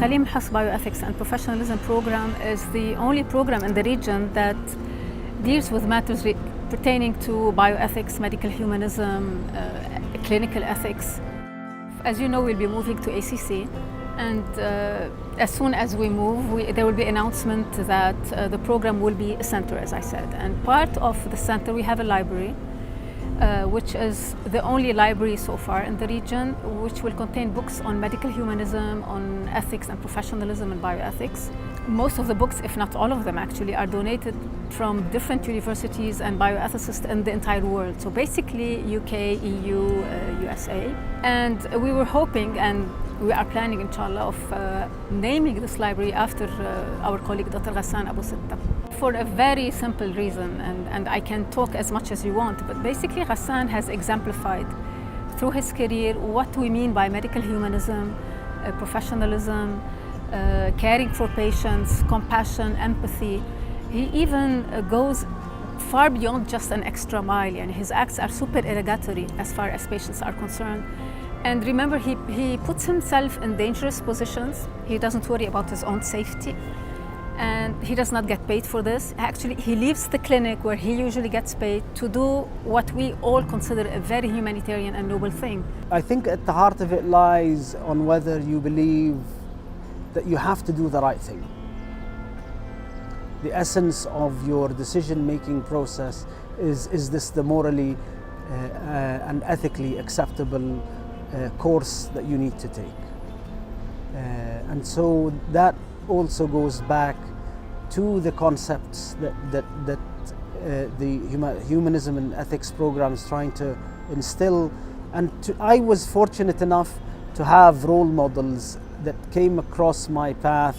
Salim Has Bioethics and Professionalism program is the only program in the region that deals with matters pertaining to bioethics, medical humanism, clinical ethics. As you know, we'll be moving to ACC, and as soon as we move, there will be an announcement that the program will be a center, as I said. And part of the center, we have a library, which is the only library so far in the region, which will contain books on medical humanism, on ethics and professionalism and bioethics. Most of the books, if not all of them actually, are donated from different universities and bioethicists in the entire world. So basically UK, EU, USA. And we were hoping, and we are planning, inshallah, of naming this library after our colleague Dr. Ghassan Abu Sitta. For a very simple reason, and I can talk as much as you want, but basically Ghassan has exemplified through his career what we mean by medical humanism, professionalism, caring for patients, compassion, empathy. He even goes far beyond just an extra mile, and his acts are supererogatory as far as patients are concerned. And remember, he puts himself in dangerous positions. He doesn't worry about his own safety, and he does not get paid for this. Actually, he leaves the clinic where he usually gets paid to do what we all consider a very humanitarian and noble thing. I think at the heart of it lies on whether you believe that you have to do the right thing. The essence of your decision-making process is this the morally and ethically acceptable course that you need to take. And so that also goes back to the concepts that the humanism and ethics program is trying to instill. And I was fortunate enough to have role models that came across my path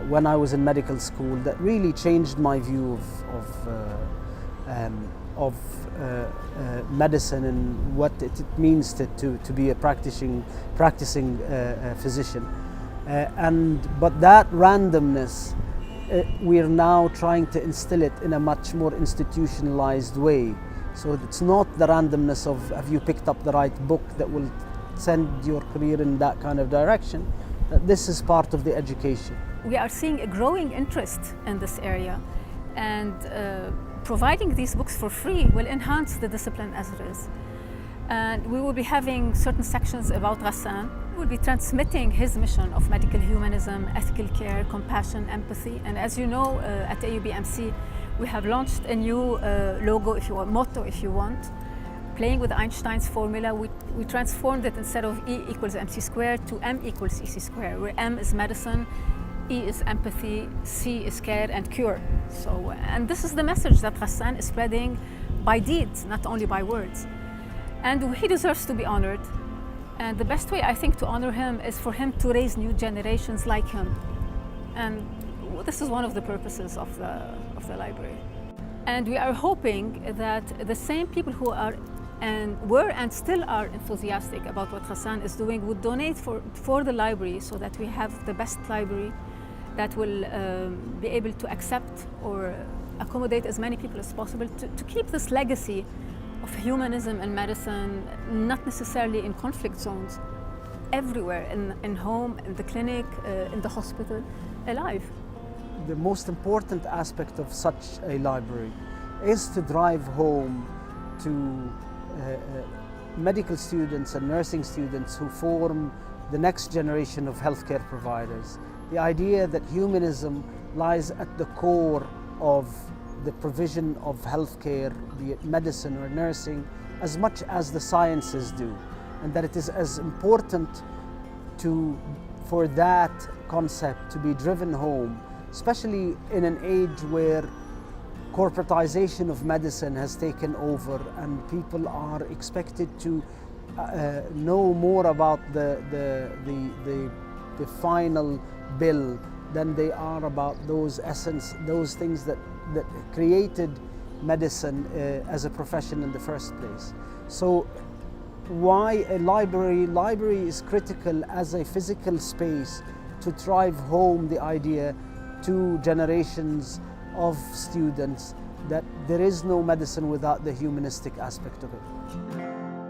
when I was in medical school that really changed my view of medicine and what it means to be a practicing physician. But that randomness, we're now trying to instill it in a much more institutionalized way. So it's not the randomness of have you picked up the right book that will send your career in that kind of direction. This is part of the education. We are seeing a growing interest in this area, and providing these books for free will enhance the discipline as it is. And we will be having certain sections about Ghassan. We will be transmitting his mission of medical humanism, ethical care, compassion, empathy. And as you know, at AUBMC, we have launched a new logo, if you want, motto, if you want. Playing with Einstein's formula, we transformed it instead of E equals MC squared to M equals EC squared, where M is medicine, E is empathy, C is care and cure. So, and this is the message that Ghassan is spreading by deeds, not only by words. And he deserves to be honored. And the best way, I think, to honor him is for him to raise new generations like him. And this is one of the purposes of the library. And we are hoping that the same people who are and were and still are enthusiastic about what Ghassan is doing would donate for the library, so that we have the best library that will be able to accept or accommodate as many people as possible to keep this legacy of humanism and medicine, not necessarily in conflict zones, everywhere, in home, in the clinic, in the hospital, alive. The most important aspect of such a library is to drive home to medical students and nursing students who form the next generation of healthcare providers. The idea that humanism lies at the core of the provision of healthcare, be it medicine or nursing, as much as the sciences do, and that it is as important for that concept to be driven home, especially in an age where corporatization of medicine has taken over and people are expected to know more about the final bill than they are about those things that created medicine as a profession in the first place. So why a library? Library is critical as a physical space to drive home the idea to generations of students that there is no medicine without the humanistic aspect of it.